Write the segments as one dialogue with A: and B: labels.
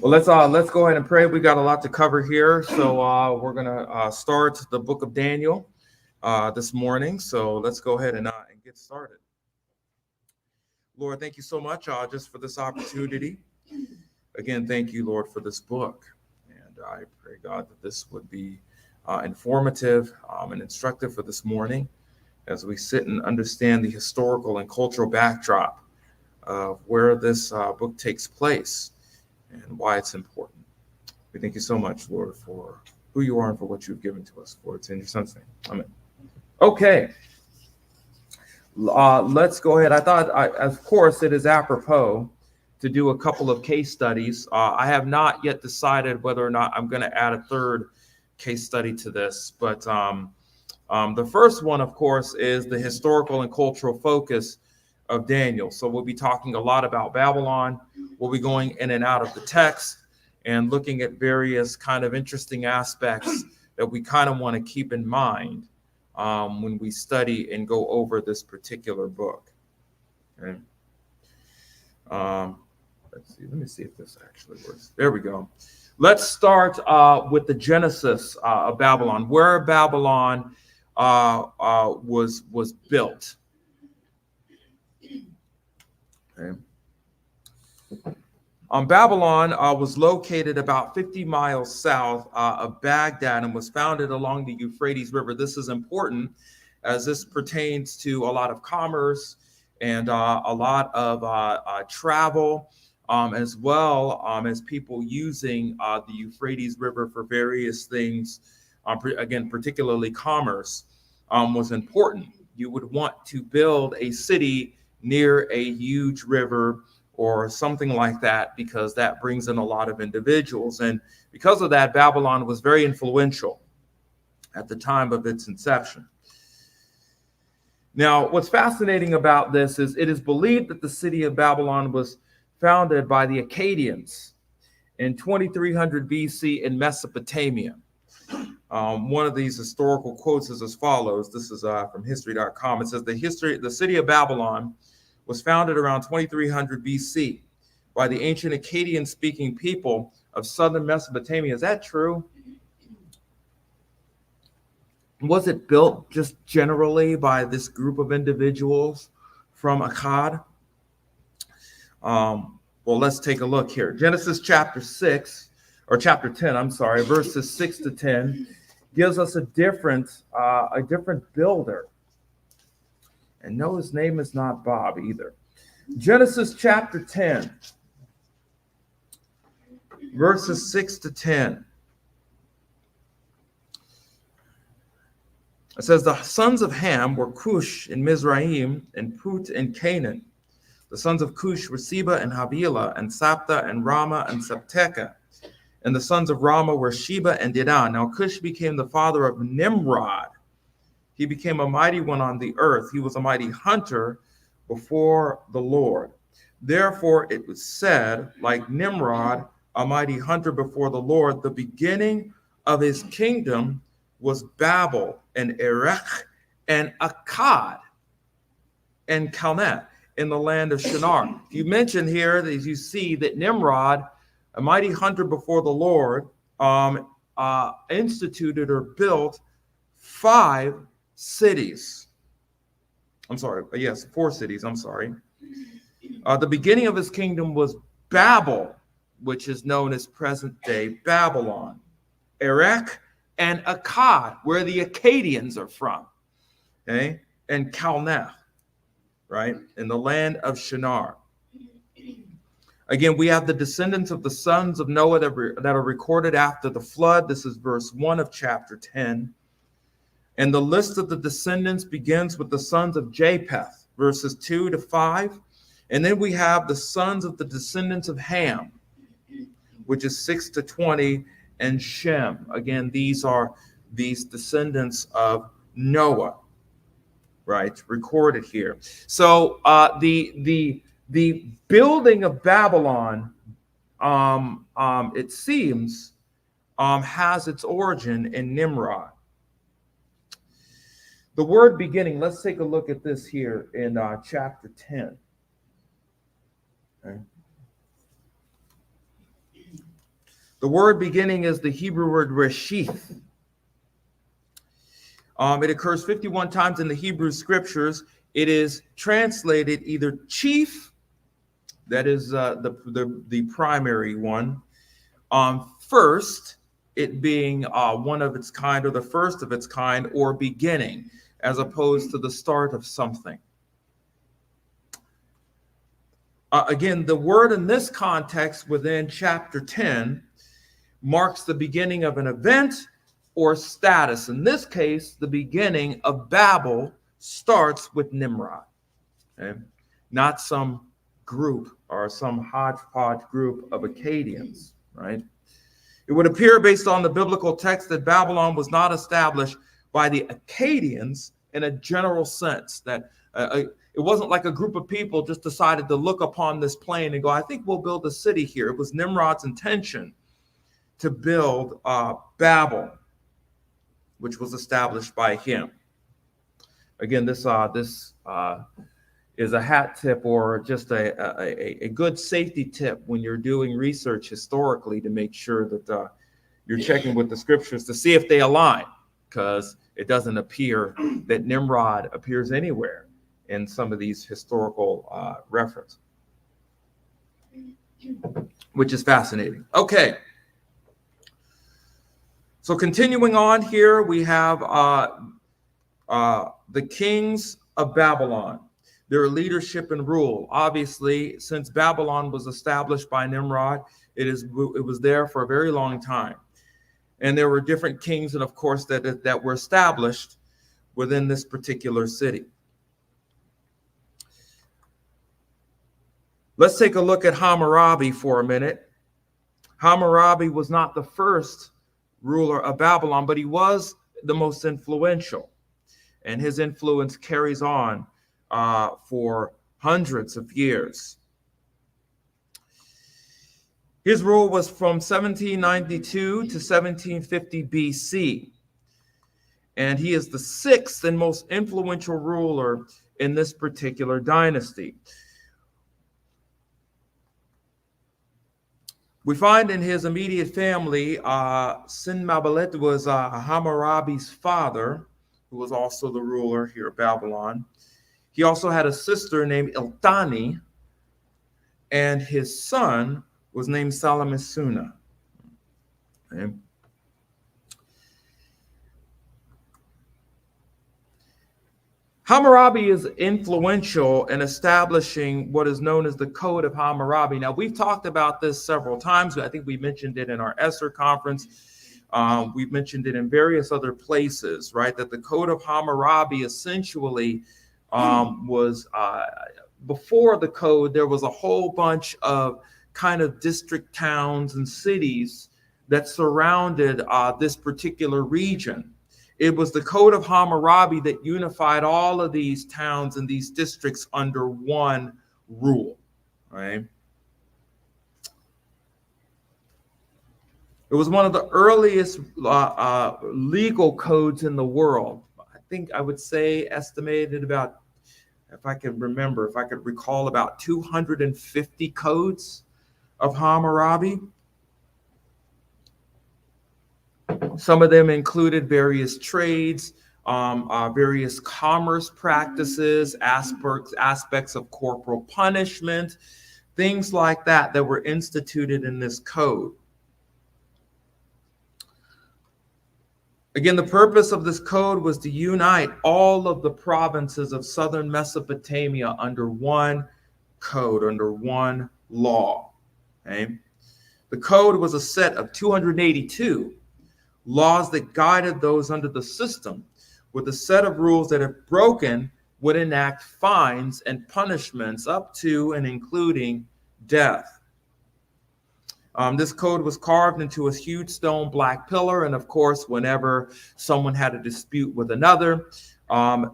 A: Well, let's go ahead and pray. We got a lot to cover here, so we're gonna start the book of Daniel this morning. So let's go ahead and get started. Lord, thank you so much just for this opportunity. Again, thank you, Lord, for this book, and I pray, God, that this would be informative and instructive for this morning as we sit and understand the historical and cultural backdrop of where this book takes place and why it's important. We thank you so much, Lord, for who you are and for what you've given to us. For it's in your son's name. Amen. Okay. Let's go ahead. Of course, it is apropos to do a couple of case studies. I have not yet decided whether or not I'm going to add a third case study to this. But the first one, of course, is the historical and cultural focus of Daniel. So we'll be talking a lot about Babylon. We'll be going in and out of the text and looking at various kind of interesting aspects that we kind of want to keep in mind when we study and go over this particular book. Okay. Let's see. Let me see if this actually works. There we go. Let's start with the genesis of Babylon, where Babylon was built. Okay. Babylon was located about 50 miles south of Baghdad and was founded along the Euphrates River. This is important as this pertains to a lot of commerce and a lot of travel, as well as people using the Euphrates River for various things. Again, particularly commerce was important. You would want to build a city near a huge river or something like that, because that brings in a lot of individuals. And because of that, Babylon was very influential at the time of its inception. Now, what's fascinating about this is it is believed that the city of Babylon was founded by the Akkadians in 2300 BC in Mesopotamia. One of these historical quotes is as follows. This is from history.com. It says the city of Babylon was founded around 2300 BC by the ancient Akkadian-speaking people of southern Mesopotamia. Is that true? Was it built just generally by this group of individuals from Akkad? Well, let's take a look here. Genesis chapter 10, verses 6 to 10 gives us a different builder. And no, his name is not Bob either. Genesis chapter 10, verses 6 to 10. It says, the sons of Ham were Cush and Mizraim and Put and Canaan. The sons of Cush were Seba and Havilah and Sapta and Rama and Septeka. And the sons of Rama were Sheba and Dedan. Now Cush became the father of Nimrod. He became a mighty one on the earth. He was a mighty hunter before the Lord. Therefore, it was said, like Nimrod, a mighty hunter before the Lord, the beginning of his kingdom was Babel and Erech and Akkad and Calneh in the land of Shinar. You mentioned here that you see that Nimrod, a mighty hunter before the Lord, instituted or built 4 cities. The beginning of his kingdom was Babel, which is known as present-day Babylon, Erech and Akkad, where the Akkadians are from, okay, and Calneh, right, in the land of Shinar. Again, we have the descendants of the sons of Noah that are recorded after the flood. This is verse 1 of chapter 10. And the list of the descendants begins with the sons of Japheth, verses 2 to 5. And then we have the sons of the descendants of Ham, which is 6 to 20, and Shem. Again, these are these descendants of Noah, right, recorded here. So the building of Babylon, it seems, has its origin in Nimrod. The word beginning, let's take a look at this here in chapter 10. Okay. The word beginning is the Hebrew word reshith. It occurs 51 times in the Hebrew scriptures. It is translated either chief, that is the primary one, first, it being one of its kind or the first of its kind, or beginning, as opposed to the start of something. Again, the word in this context within chapter 10 marks the beginning of an event or status. In this case, the beginning of Babel starts with Nimrod, okay? Not some group or some hodgepodge group of Akkadians, right? It would appear based on the biblical text that Babylon was not established by the Akkadians in a general sense, that it wasn't like a group of people just decided to look upon this plain and go, I think we'll build a city here. It was Nimrod's intention to build Babel, which was established by him. Again, this is a hat tip or just a good safety tip when you're doing research historically, to make sure that you're checking with the scriptures to see if they align, because it doesn't appear that Nimrod appears anywhere in some of these historical references, which is fascinating. Okay. So continuing on here, we have the kings of Babylon, their leadership and rule. Obviously, since Babylon was established by Nimrod, it was there for a very long time. And there were different kings, and of course, that were established within this particular city. Let's take a look at Hammurabi for a minute. Hammurabi was not the first ruler of Babylon, but he was the most influential. And his influence carries on for hundreds of years. His rule was from 1792 to 1750 BC. And he is the sixth and most influential ruler in this particular dynasty. We find in his immediate family, Sin-Mabalit was Hammurabi's father, who was also the ruler here of Babylon. He also had a sister named Iltani, and his son was named Salamasuna. Okay. Hammurabi is influential in establishing what is known as the Code of Hammurabi. Now, we've talked about this several times. I think we mentioned it in our Esther conference. We've mentioned it in various other places, right? That the Code of Hammurabi essentially was, before the code, there was a whole bunch of kind of district towns and cities that surrounded this particular region. It was the Code of Hammurabi that unified all of these towns and these districts under one rule, right? It was one of the earliest legal codes in the world. I think I would say estimated about, if I could recall, about 250 codes of Hammurabi. Some of them included various trades, various commerce practices, aspects of corporal punishment, things like that were instituted in this code. Again, the purpose of this code was to unite all of the provinces of southern Mesopotamia under one code, under one law. Okay? The code was a set of 282 laws that guided those under the system, with a set of rules that, if broken, would enact fines and punishments up to and including death. This code was carved into a huge stone black pillar, and of course, whenever someone had a dispute with another,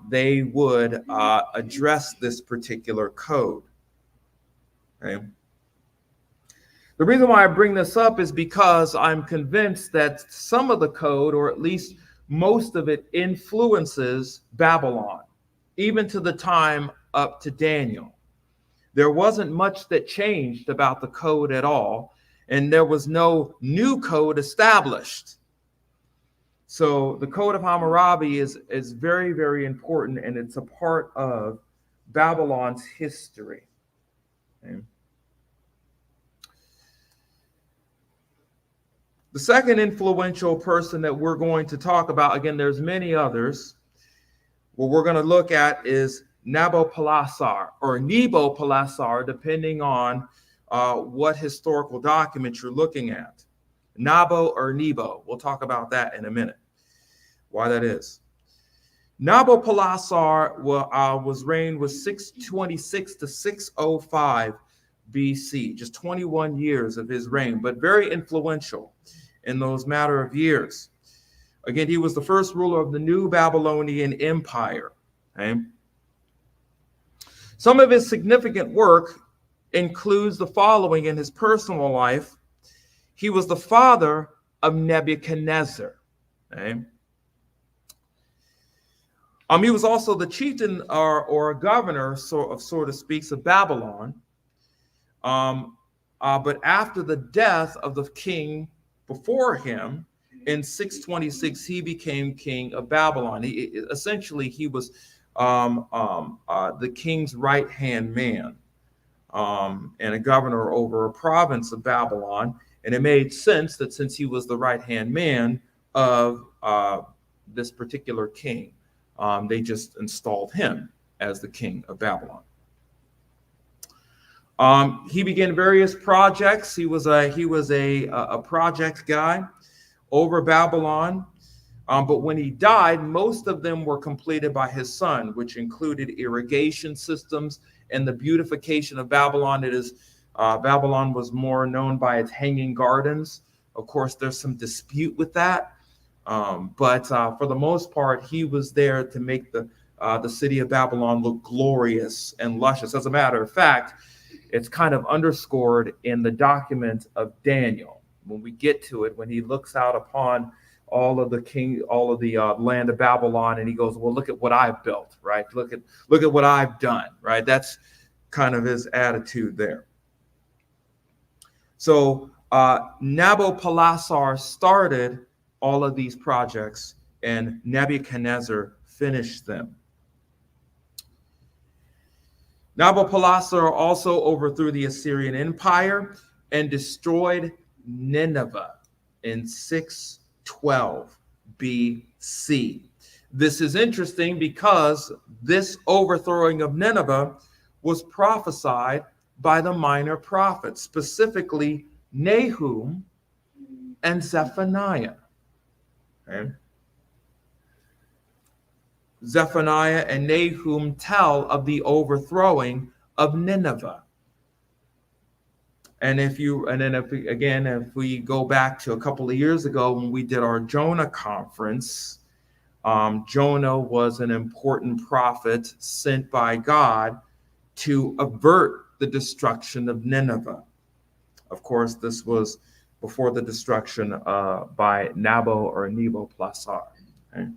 A: they would address this particular code. Okay. The reason why I bring this up is because I'm convinced that some of the code, or at least most of it, influences Babylon, even to the time up to Daniel. There wasn't much that changed about the code at all. and there was no new code established. So the Code of Hammurabi is very, very important, and it's a part of Babylon's history. Okay. The second influential person that we're going to talk about, again, there's many others. What we're going to look at is Nabopolassar or Nabopolassar, depending on what historical document you're looking at. Nabo or Nebo. We'll talk about that in a minute, why that is. Nabopolassar was reigned with 626 to 605 BC, just 21 years of his reign, but very influential in those matter of years. Again, he was the first ruler of the new Babylonian Empire. Okay? Some of his significant work includes the following in his personal life. He was the father of Nebuchadnezzar. Okay? He was also the chieftain or governor, so to speak, of Babylon. But after the death of the king before him, in 626, he became king of Babylon. Essentially, he was the king's right-hand man and a governor over a province of Babylon. And it made sense that since he was the right-hand man of this particular king, they just installed him as the king of Babylon. He began various projects. He was a project guy over Babylon. But when he died, most of them were completed by his son, which included irrigation systems and the beautification of Babylon. Babylon was more known by its hanging gardens. Of course, there's some dispute with that. But for the most part, he was there to make the city of Babylon look glorious and luscious. As a matter of fact, it's kind of underscored in the document of Daniel. When we get to it, when he looks out upon all of the land of Babylon, and he goes, "Well, look at what I've built, right? Look at what I've done, right?" That's kind of his attitude there. So Nabopolassar started all of these projects, and Nebuchadnezzar finished them. Nabopolassar also overthrew the Assyrian Empire and destroyed Nineveh in 612 BC. This is interesting because this overthrowing of Nineveh was prophesied by the minor prophets, specifically Nahum and Zephaniah. Okay. Zephaniah and Nahum tell of the overthrowing of Nineveh. And if we go back to a couple of years ago when we did our Jonah conference, Jonah was an important prophet sent by God to avert the destruction of Nineveh. Of course, this was before the destruction by Nabo or Nabopolassar. Okay?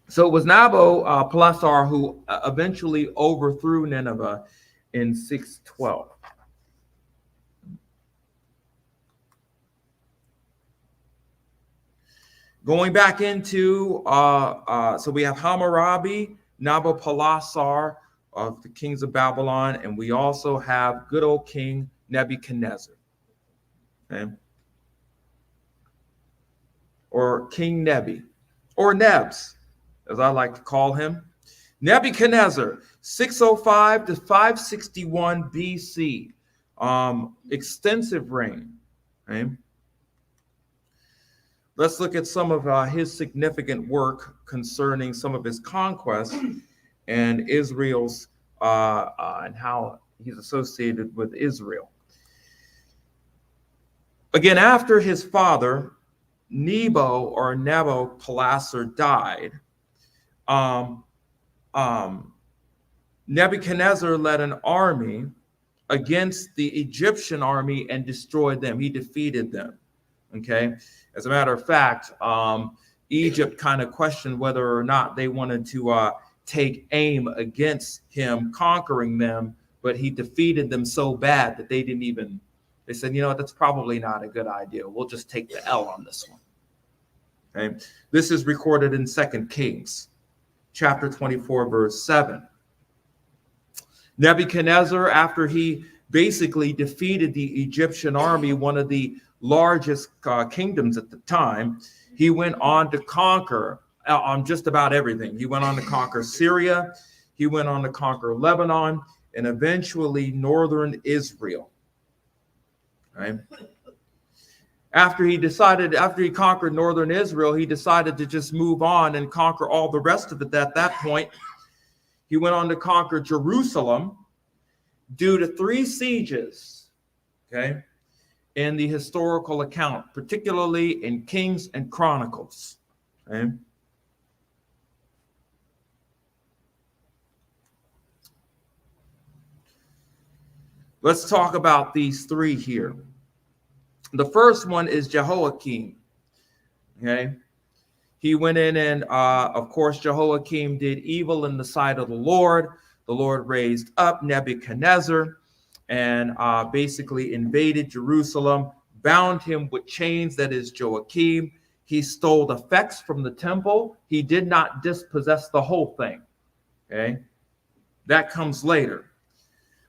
A: So it was Nabopolassar who eventually overthrew Nineveh in 612. Going back into, so we have Hammurabi, Nabopolassar of the kings of Babylon, and we also have good old King Nebuchadnezzar. Okay? Or King Nebi, or Nebs, as I like to call him. Nebuchadnezzar, 605 to 561 BC. Extensive reign. Okay? Let's look at some of his significant work concerning some of his conquests and Israel's and how he's associated with Israel. Again, after his father, Nebo or Nabopolassar died, Nebuchadnezzar led an army against the Egyptian army and destroyed them. He defeated them. Okay. As a matter of fact, Egypt kind of questioned whether or not they wanted to take aim against him conquering them, but he defeated them so bad that they didn't even They said, you know what, that's probably not a good idea. We'll just take the L on this one. Okay? This is recorded in 2 Kings, chapter 24, verse 7. Nebuchadnezzar, after he basically defeated the Egyptian army, one of the largest kingdoms at the time, he went on to conquer on just about everything. He went on to conquer Syria, he went on to conquer Lebanon, and eventually northern Israel. Right? After he conquered northern Israel, he decided to just move on and conquer all the rest of it. At that point, he went on to conquer Jerusalem due to 3 sieges, okay, in the historical account, particularly in Kings and Chronicles. Okay? Let's talk about these 3 here. The first one is Jehoiakim. Okay? He went in and, of course, Jehoiakim did evil in the sight of the Lord. The Lord raised up Nebuchadnezzar and basically invaded Jerusalem, bound him with chains, that is Joachim. He stole the effects from the temple. He did not dispossess the whole thing. Okay? That comes later.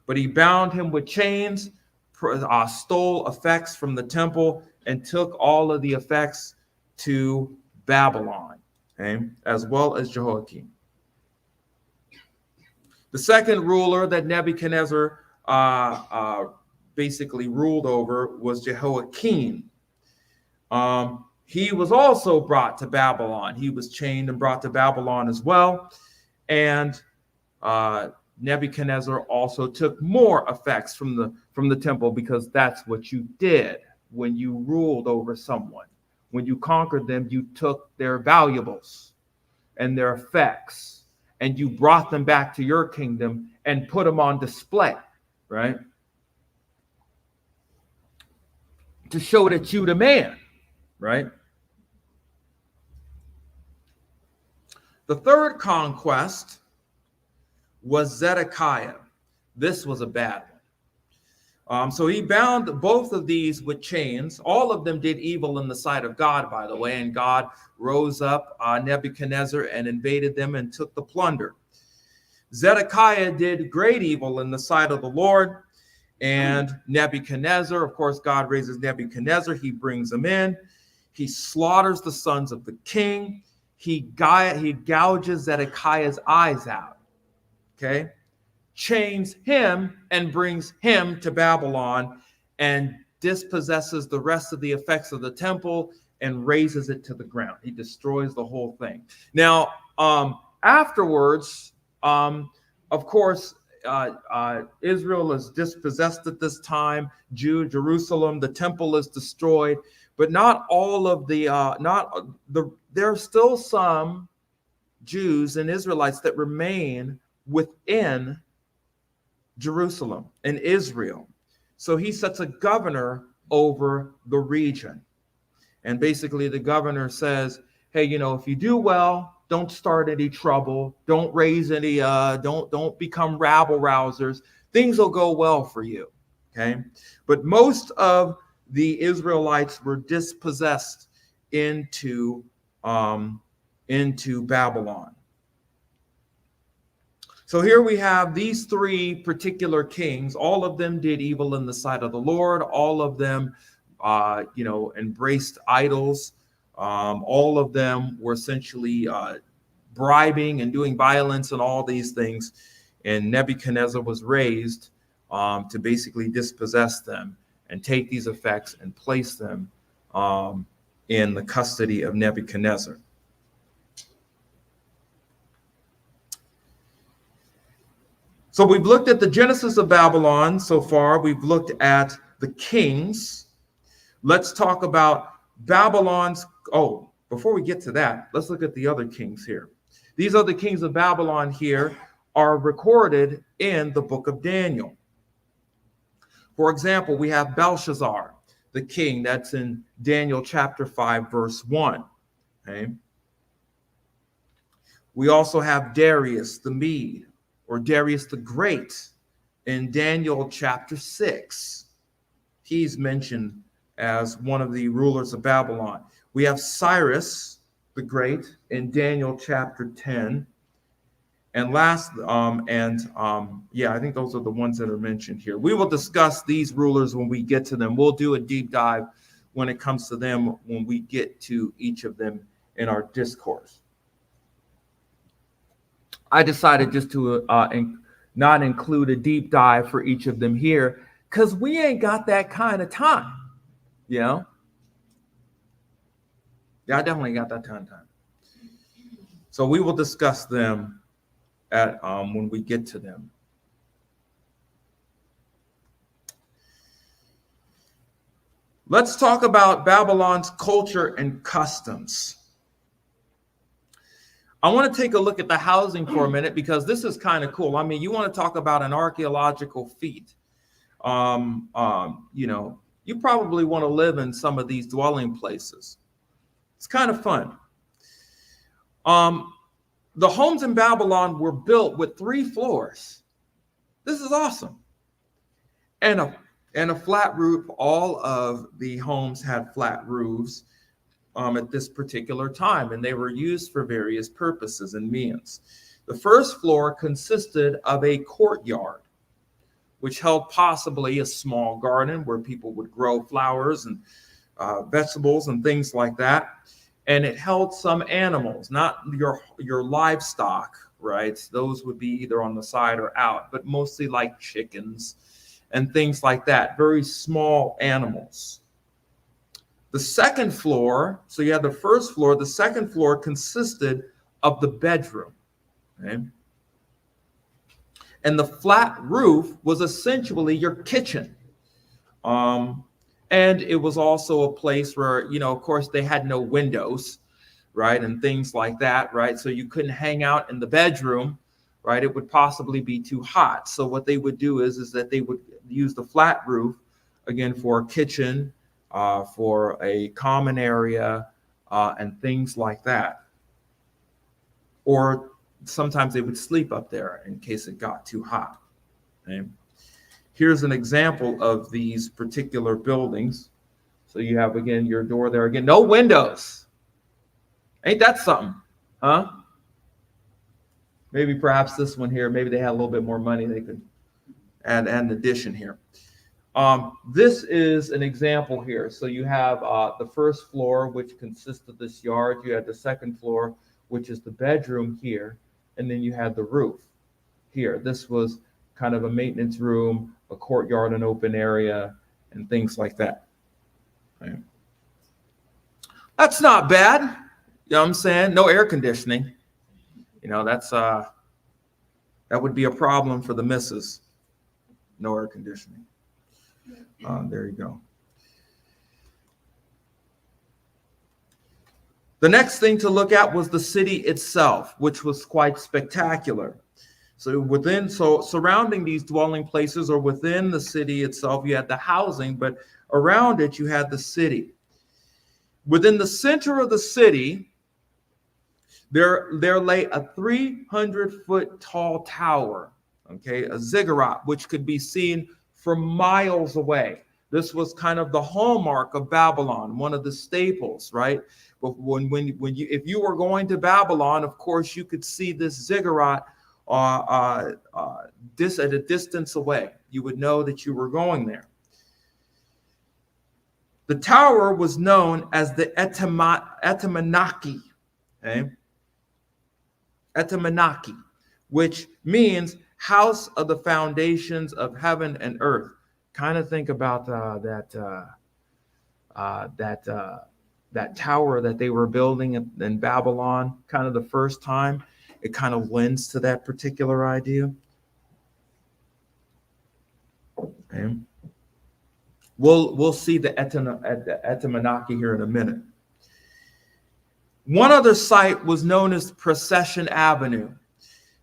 A: But he bound him with chains, stole effects from the temple, and took all of the effects to Babylon, okay, as well as Jehoiakim. The second ruler that Nebuchadnezzar basically ruled over was Jehoiakim. He was also brought to Babylon. He was chained and brought to Babylon as well. And Nebuchadnezzar also took more effects from the temple, because that's what you did when you ruled over someone. When you conquered them, you took their valuables and their effects, and you brought them back to your kingdom and put them on display, right? To show that you the man, right? The third conquest was Zedekiah. This was a bad one. So he bound both of these with chains. All of them did evil in the sight of God, by the way, and God rose up Nebuchadnezzar and invaded them and took the plunder. Zedekiah did great evil in the sight of the Lord, and Nebuchadnezzar, of course, God raises Nebuchadnezzar. He brings him in. He slaughters the sons of the king. He gouges Zedekiah's eyes out. Okay? Chains him and brings him to Babylon and dispossesses the rest of the effects of the temple and razes it to the ground. He destroys the whole thing. Now, afterwards, of course, Israel is dispossessed at this time. Jerusalem, the temple is destroyed, but not all of there are still some Jews and Israelites that remain within Jerusalem and Israel. So he sets a governor over the region. And basically the governor says, hey, if you do well, don't start any trouble. Don't raise any, don't become rabble rousers. Things will go well for you. Okay. But most of the Israelites were dispossessed into Babylon. So here we have these 3 particular kings. All of them did evil in the sight of the Lord. All of them, embraced idols. All of them were essentially bribing and doing violence and all these things. And Nebuchadnezzar was raised to basically dispossess them and take these effects and place them in the custody of Nebuchadnezzar. So we've looked at the genesis of Babylon so far. We've looked at the kings. Let's talk about Babylon's. Oh, before we get to that, let's look at the other kings here. These other kings of Babylon here are recorded in the book of Daniel. For example, we have Belshazzar, the king. That's in Daniel chapter 5, verse 1. Okay. We also have Darius the Mede, or Darius the Great, in Daniel chapter 6. he's mentioned as one of the rulers of Babylon. We have Cyrus the Great in Daniel chapter 10. And last, I think those are the ones that are mentioned here. We will discuss these rulers when we get to them. We'll do a deep dive when it comes to them when we get to each of them in our discourse. I decided just to not include a deep dive for each of them here because we ain't got that kind of time, you know? Yeah, I definitely got that kind of time. So we will discuss them at when we get to them. Let's talk about Babylon's culture and customs. I want to take a look at the housing for a minute because this is kind of cool. I mean, you want to talk about an archaeological feat. You probably want to live in some of these dwelling places. It's kind of fun. The homes in Babylon were built with 3 floors. This is awesome. And a flat roof. All of the homes had flat roofs at this particular time, and they were used for various purposes and means. The first floor consisted of a courtyard, which held possibly a small garden where people would grow flowers and vegetables and things like that. And it held some animals, not your livestock, right? Those would be either on the side or out, but mostly like chickens and things like that, very small animals. The second floor, so you had the first floor, the second floor consisted of the bedroom, okay? And the flat roof was essentially your kitchen. And it was also a place where, of course, they had no windows, right? And things like that, right? So you couldn't hang out in the bedroom, right? It would possibly be too hot. So what they would do is that they would use the flat roof, again, for a kitchen, for a common area, and things like that. Or sometimes they would sleep up there in case it got too hot. Okay? Here's an example of these particular buildings. So you have, again, your door there. Again, no windows. Ain't that something? Huh? Maybe perhaps this one here, maybe they had a little bit more money. They could add an addition here. This is an example here. So you have the first floor, which consists of this yard. You have the second floor, which is the bedroom here. And then you had the roof here. This was kind of a maintenance room, a courtyard, an open area, and things like that. Right. That's not bad. You know what I'm saying? No air conditioning. That's that would be a problem for the missus. No air conditioning. There you go. The next thing to look at was the city itself, which was quite spectacular. So surrounding these dwelling places or within the city itself, you had the housing, but around it you had the city. Within the center of the city, there lay a 300-foot tall tower, okay, a ziggurat, which could be seen from miles away. This was kind of the hallmark of Babylon, one of the staples, right? But if you were going to Babylon, of course, you could see this ziggurat this at a distance away. You would know that you were going there. The tower was known as the Etemenaki, okay? Etemenaki, which means house of the foundations of heaven and earth. Kind of think about that tower that they were building in Babylon, kind of the first time. It kind of lends to that particular idea. Okay. We'll see the Etemenaki here in a minute. One other site was known as Procession Avenue.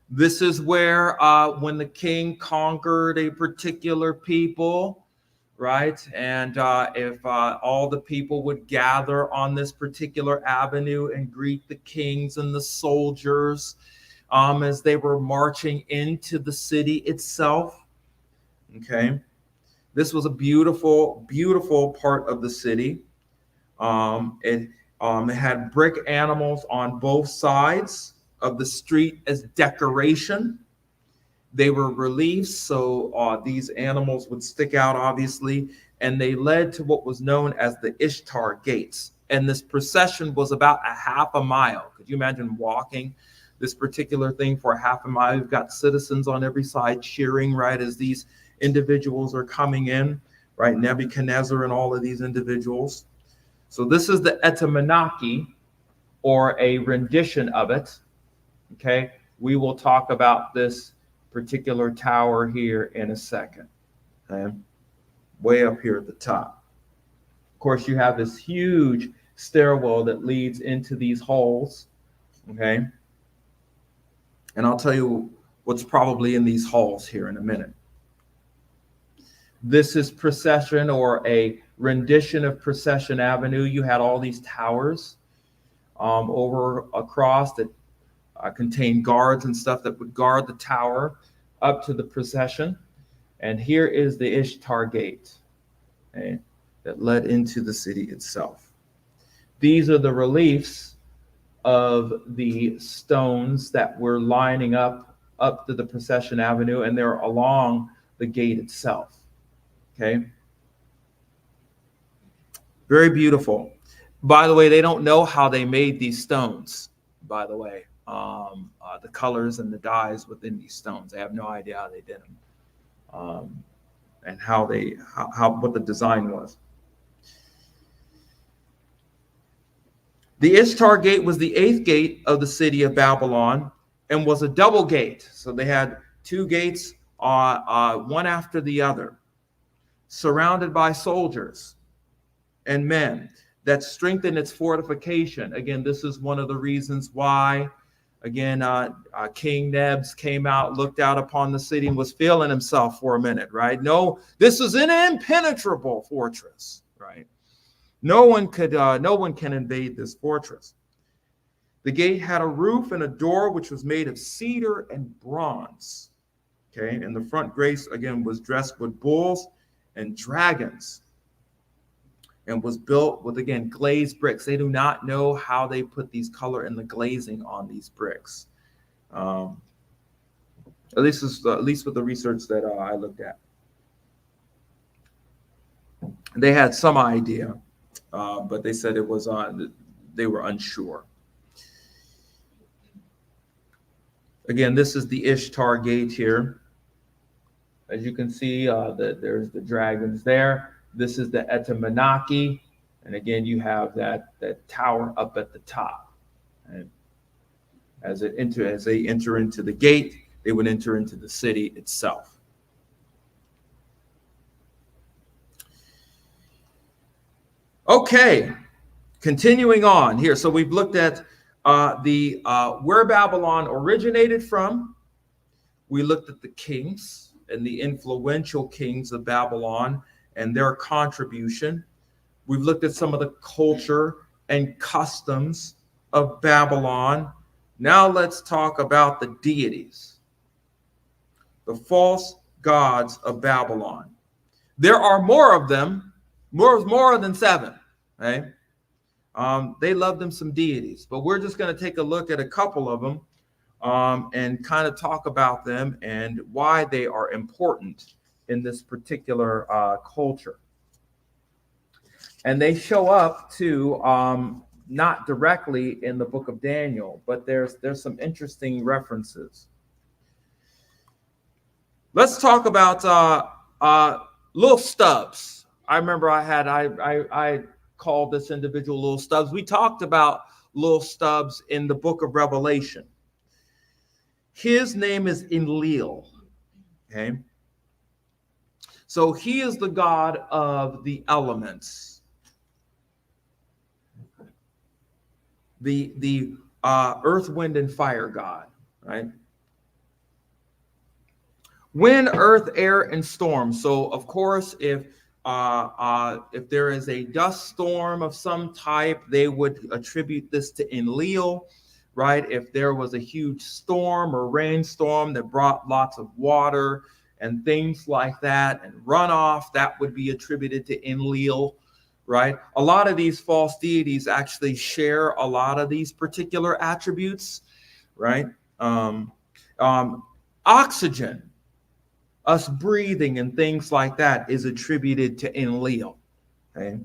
A: This is where when the king conquered a particular people, right? And if all the people would gather on this particular avenue and greet the kings and the soldiers as they were marching into the city itself, okay? This was a beautiful, beautiful part of the city. It had brick animals on both sides of the street as decoration. They were reliefs, so these animals would stick out, obviously, and they led to what was known as the Ishtar Gates. And this procession was about a half a mile. Could you imagine walking this particular thing for a half a mile? You've got citizens on every side cheering, right, as these individuals are coming in, right? Nebuchadnezzar and all of these individuals. So this is the Etemenaki, or a rendition of it. Okay, we will talk about this particular tower here in a second. Okay, way up here at the top. Of course, you have this huge stairwell that leads into these halls. Okay, and I'll tell you what's probably in these halls here in a minute. This is Procession, or a rendition of Procession Avenue. You had all these towers over across that contained guards and stuff that would guard the tower up to the procession. And here is the Ishtar Gate, okay, that led into the city itself. These are the reliefs of the stones that were lining up to the Procession Avenue, and they're along the gate itself. Okay. Very beautiful. By the way, they don't know how they made these stones, by the way. The colors and the dyes within these stones. They have no idea how they did them. And how what the design was. The Ishtar Gate was the 8th gate of the city of Babylon and was a double gate. So they had 2 gates, one after the other, surrounded by soldiers and men that strengthened its fortification. Again, this is one of the reasons why, again, King Nebs came out, looked out upon the city, and was feeling himself for a minute, right? No, this is an impenetrable fortress, right? No one can invade this fortress. The gate had a roof and a door which was made of cedar and bronze. Okay, and the front grace again was dressed with bulls and dragons, and was built with, again, glazed bricks. They do not know how they put these color and the glazing on these bricks. At least with the research that I looked at. They had some idea, but they said it was they were unsure. Again, this is the Ishtar Gate here. As you can see, there's the dragons there. This is the Etemenaki, and again, you have that tower up at the top. And as they enter into the gate, they would enter into the city itself. Okay, continuing on here. So we've looked at where Babylon originated from. We looked at the kings and the influential kings of Babylon and their contribution. We've looked at some of the culture and customs of Babylon. Now let's talk about the deities, the false gods of Babylon. There are more of them, more than 7. Right? They love them some deities, but we're just going to take a look at a couple of them and kind of talk about them and why they are important in this particular culture. And they show up too, not directly in the book of Daniel, but there's some interesting references. Let's talk about Little Stubbs. I remember I called this individual Little Stubbs. We talked about Little Stubbs in the book of Revelation. His name is Enlil. Okay. So he is the god of the elements, the earth, wind, and fire god, right? Wind, earth, air, and storm. So of course, if there is a dust storm of some type, they would attribute this to Enlil, right? If there was a huge storm or rainstorm that brought lots of water and things like that, and runoff, that would be attributed to Enlil, right? A lot of these false deities actually share a lot of these particular attributes, right? Oxygen, us breathing and things like that is attributed to Enlil, okay?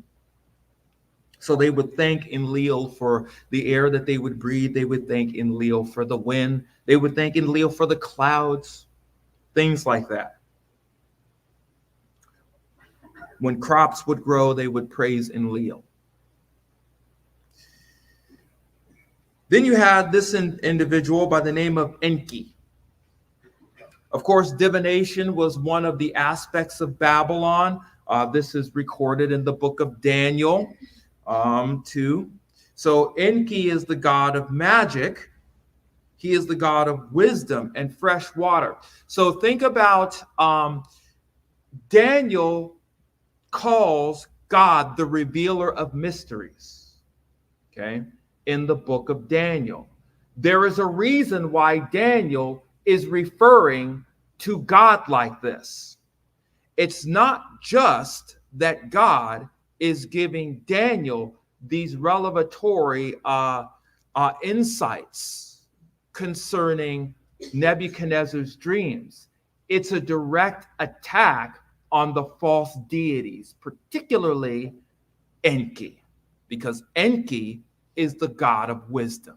A: So they would thank Enlil for the air that they would breathe. They would thank Enlil for the wind. They would thank Enlil for the clouds, things like that. When crops would grow, they would praise Enlil. Then you had this individual by the name of Enki. Of course, divination was one of the aspects of Babylon. This is recorded in the book of Daniel too. So Enki is the god of magic. He is the god of wisdom and fresh water. So think about Daniel calls God the revealer of mysteries, okay, in the book of Daniel. There is a reason why Daniel is referring to God like this. It's not just that God is giving Daniel these revelatory insights concerning Nebuchadnezzar's dreams. It's a direct attack on the false deities, particularly Enki, because Enki is the god of wisdom.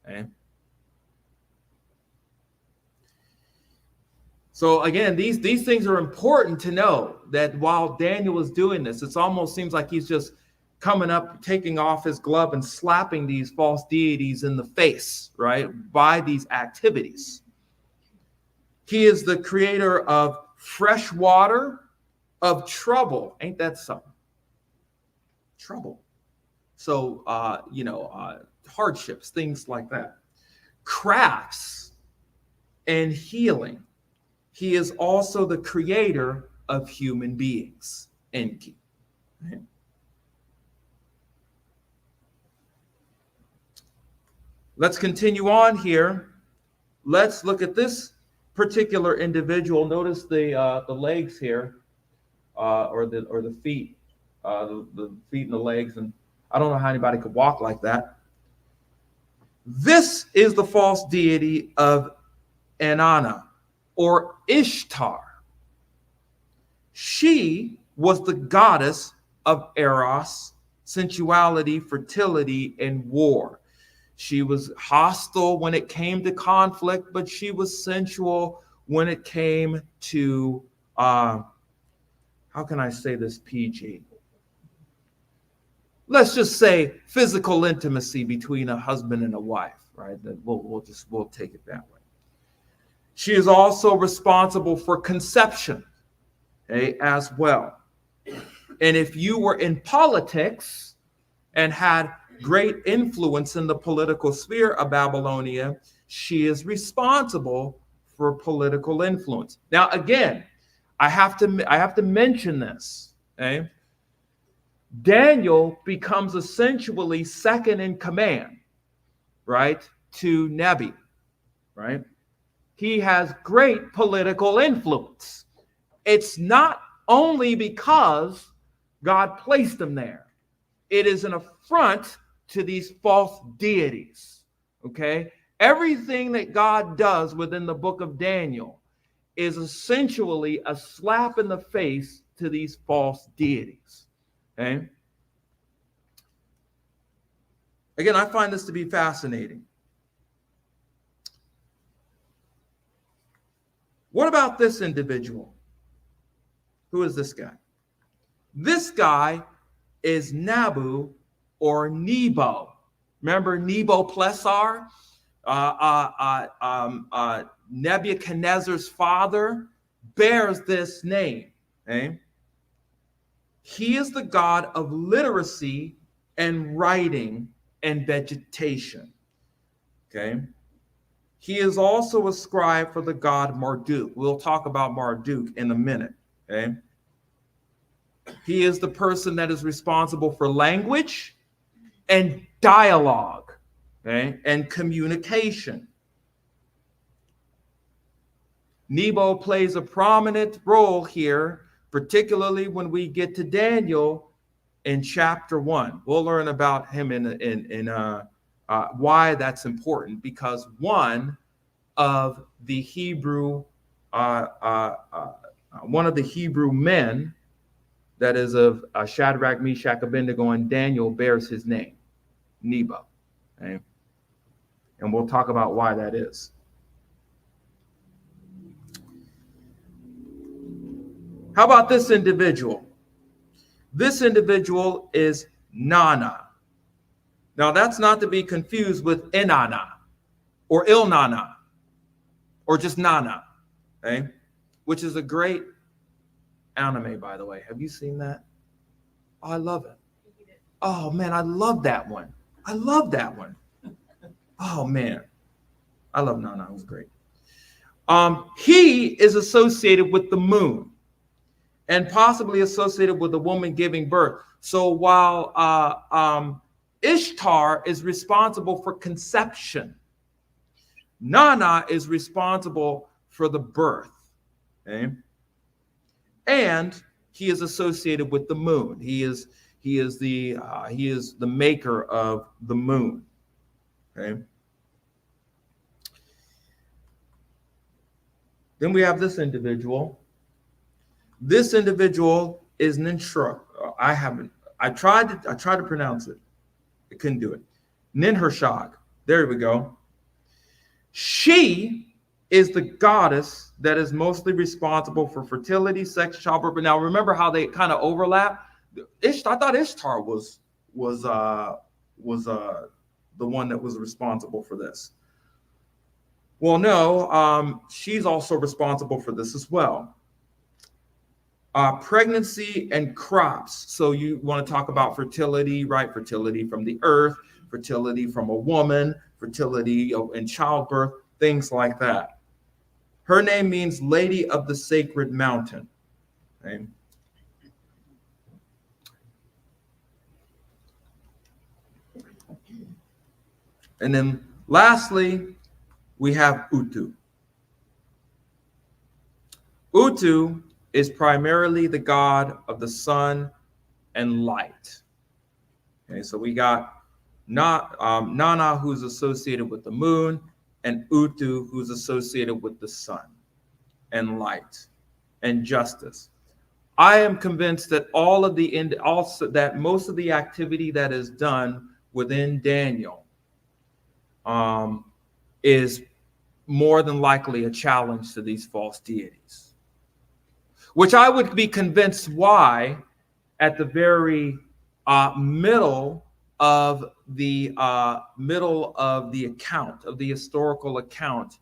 A: Okay? So again, these things are important to know, that while Daniel is doing this, it almost seems like he's just coming up, taking off his glove and slapping these false deities in the face, right, by these activities. He is the creator of fresh water, of trouble. Ain't that something? Trouble. So, hardships, things like that. Crafts and healing. He is also the creator of human beings, Enki. Right? Let's continue on here. Let's look at this particular individual. Notice the legs here, or the feet, the feet and the legs, and I don't know how anybody could walk like that. This is the false deity of Inanna, or Ishtar. She was the goddess of Eros, sensuality, fertility, and war. She was hostile when it came to conflict, but she was sensual when it came to, how can I say this PG? Let's just say physical intimacy between a husband and a wife, right? We'll take it that way. She is also responsible for conception, okay, as well. And if you were in politics and had great influence in the political sphere of Babylonia, she is responsible for political influence. Now, again, I have to mention this, okay? Daniel becomes essentially second in command, right, to Nebi, right? He has great political influence. It's not only because God placed him there. It is an affront to these false deities, okay? Everything that God does within the book of Daniel is essentially a slap in the face to these false deities, okay? Again, I find this to be fascinating. What about this individual? Who is this guy? This guy is Nabu, or Nebo. Remember Nebuchadnezzar, Nebuchadnezzar's father, bears this name. Okay? He is the god of literacy and writing and vegetation. Okay? He is also ascribed for the god Marduk. We'll talk about Marduk in a minute. Okay? He is the person that is responsible for language and dialogue, okay, and communication. Nebo plays a prominent role here, particularly when we get to Daniel in chapter 1. We'll learn about him in why that's important, because one of the Hebrew men, that is of Shadrach, Meshach, Abednego, and Daniel, bears his name, Nebo. Okay? And we'll talk about why that is. How about this individual? This individual is Nana. Now, that's not to be confused with Inanna or Ilnana or just Nana, okay? Which is a great anime, by the way. Have you seen that? Oh, I love it. Oh, man, I love that one. I love that one. Oh, man. I love Nana. It was great. He is associated with the moon and possibly associated with a woman giving birth. So while Ishtar is responsible for conception, Nana is responsible for the birth. Okay? And he is associated with the moon. He is the maker of the moon. Okay? Then we have this individual. This individual is Ninshra. I tried to pronounce it. I couldn't do it. Ninhershag. There we go. She is the goddess that is mostly responsible for fertility, sex, childbirth. But now remember how they kind of overlap. I thought Ishtar was the one that was responsible for this. Well, no, she's also responsible for this as well. Pregnancy and crops. So you want to talk about fertility, right? Fertility from the earth, fertility from a woman, fertility in childbirth, things like that. Her name means Lady of the Sacred Mountain. Okay? And then lastly, we have Utu. Utu is primarily the god of the sun and light. Okay, so we got Nana, who's associated with the moon, and Utu, who's associated with the sun and light and justice. I am convinced that most of the activity that is done within Daniel is more than likely a challenge to these false deities, which I would be convinced why at the very middle of the account, of the historical account,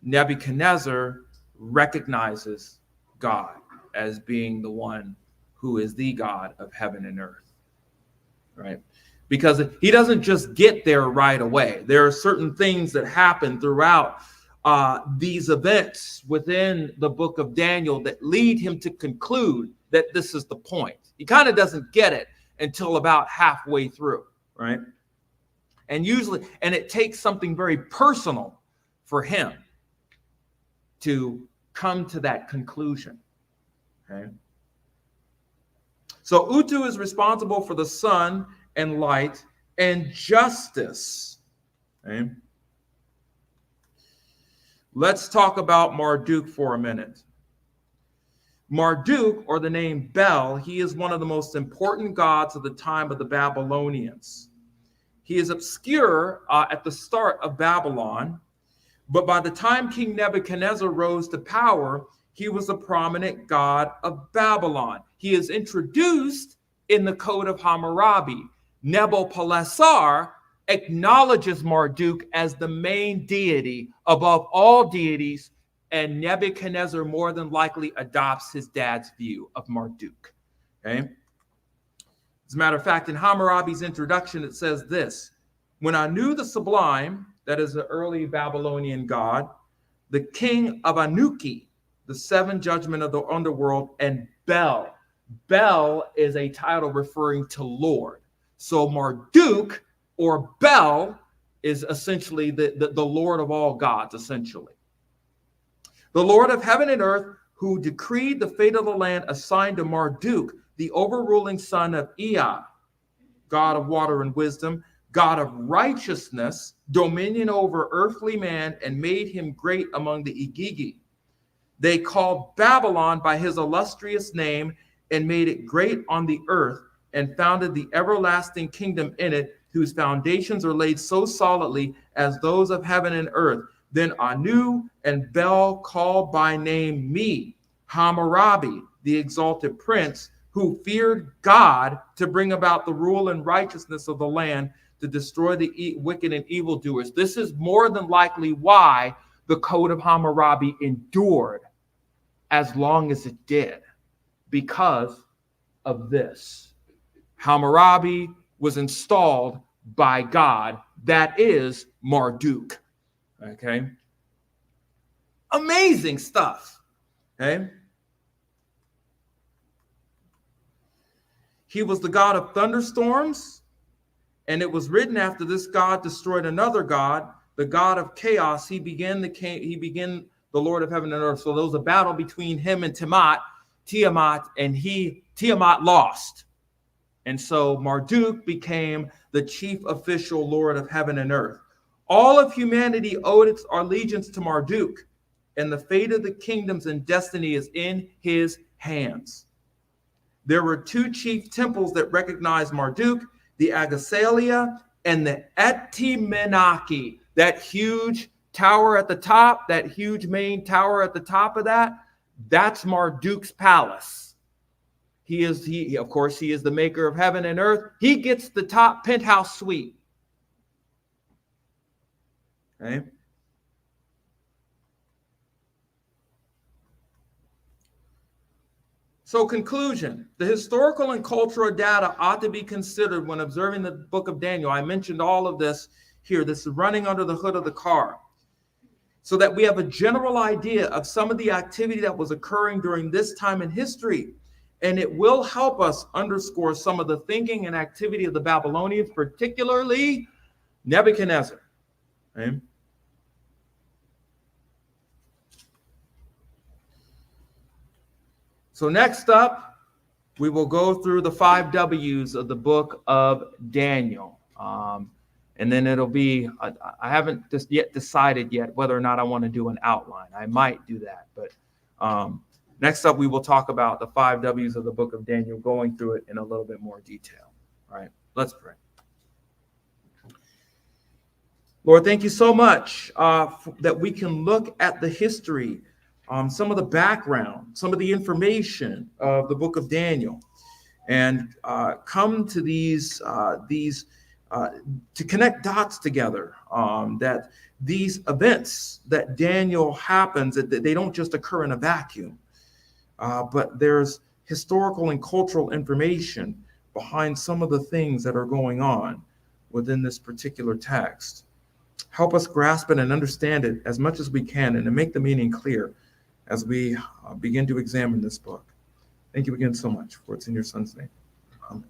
A: Nebuchadnezzar recognizes God as being the one who is the God of heaven and earth, right? Because he doesn't just get there right away. There are certain things that happen throughout these events within the book of Daniel that lead him to conclude that this is the point. He kind of doesn't get it until about halfway through, right? And it takes something very personal for him to come to that conclusion, okay? So Utu is responsible for the sun and light and justice, okay? Let's talk about Marduk for a minute. Marduk, or the name Bel, he is one of the most important gods of the time of the Babylonians. He is obscure at the start of Babylon, but by the time King Nebuchadnezzar rose to power, he was a prominent god of Babylon. He is introduced in the Code of Hammurabi. Nabopolassar acknowledges Marduk as the main deity above all deities, and Nebuchadnezzar more than likely adopts his dad's view of Marduk. Okay? As a matter of fact, in Hammurabi's introduction, it says this: when Anu the Sublime, that is the early Babylonian god, the king of Anuki, the seven judgment of the underworld, and Bel. Bel is a title referring to Lord. So Marduk, or Bel, is essentially the Lord of all gods, essentially. The Lord of heaven and earth, who decreed the fate of the land, assigned to Marduk, the overruling son of Ea, God of water and wisdom, God of righteousness, dominion over earthly man, and made him great among the Igigi. They called Babylon by his illustrious name and made it great on the earth, and founded the everlasting kingdom in it, whose foundations are laid so solidly as those of heaven and earth. Then Anu and Bel called by name me, Hammurabi, the exalted prince, who feared God to bring about the rule and righteousness of the land, to destroy the wicked and evildoers. This is more than likely why the Code of Hammurabi endured as long as it did, because of this. Hammurabi was installed by God. That is Marduk. Okay? Amazing stuff. Okay? He was the god of thunderstorms, and it was written after this god destroyed another god, the god of chaos. He began the Lord of heaven and earth. So there was a battle between him and Tiamat, and Tiamat lost. And so Marduk became the chief official Lord of heaven and earth. All of humanity owed its allegiance to Marduk, and the fate of the kingdoms and destiny is in his hands. There were two chief temples that recognized Marduk, the Agasalia and the Etimenaki, that huge tower at the top, that huge main tower at the top of that, that's Marduk's palace. He is the maker of heaven and earth. He gets the top penthouse suite. Okay. So, conclusion, the historical and cultural data ought to be considered when observing the book of Daniel. I mentioned all of this here. This is running under the hood of the car, so that we have a general idea of some of the activity that was occurring during this time in history. And it will help us underscore some of the thinking and activity of the Babylonians, particularly Nebuchadnezzar. Okay? So next up, we will go through the 5 W's of the book of Daniel. And then it'll be, I haven't just yet decided yet whether or not I want to do an outline. I might do that. But next up, we will talk about the 5 W's of the book of Daniel, going through it in a little bit more detail. All right, let's pray. Lord, thank you so much that we can look at the history, some of the background, some of the information of the book of Daniel, and come to these to connect dots together, that these events that Daniel happens, that they don't just occur in a vacuum, but there's historical and cultural information behind some of the things that are going on within this particular text. Help us grasp it and understand it as much as we can, and to make the meaning clear as we begin to examine this book. Thank you again so much, for it's in your Son's name. Amen.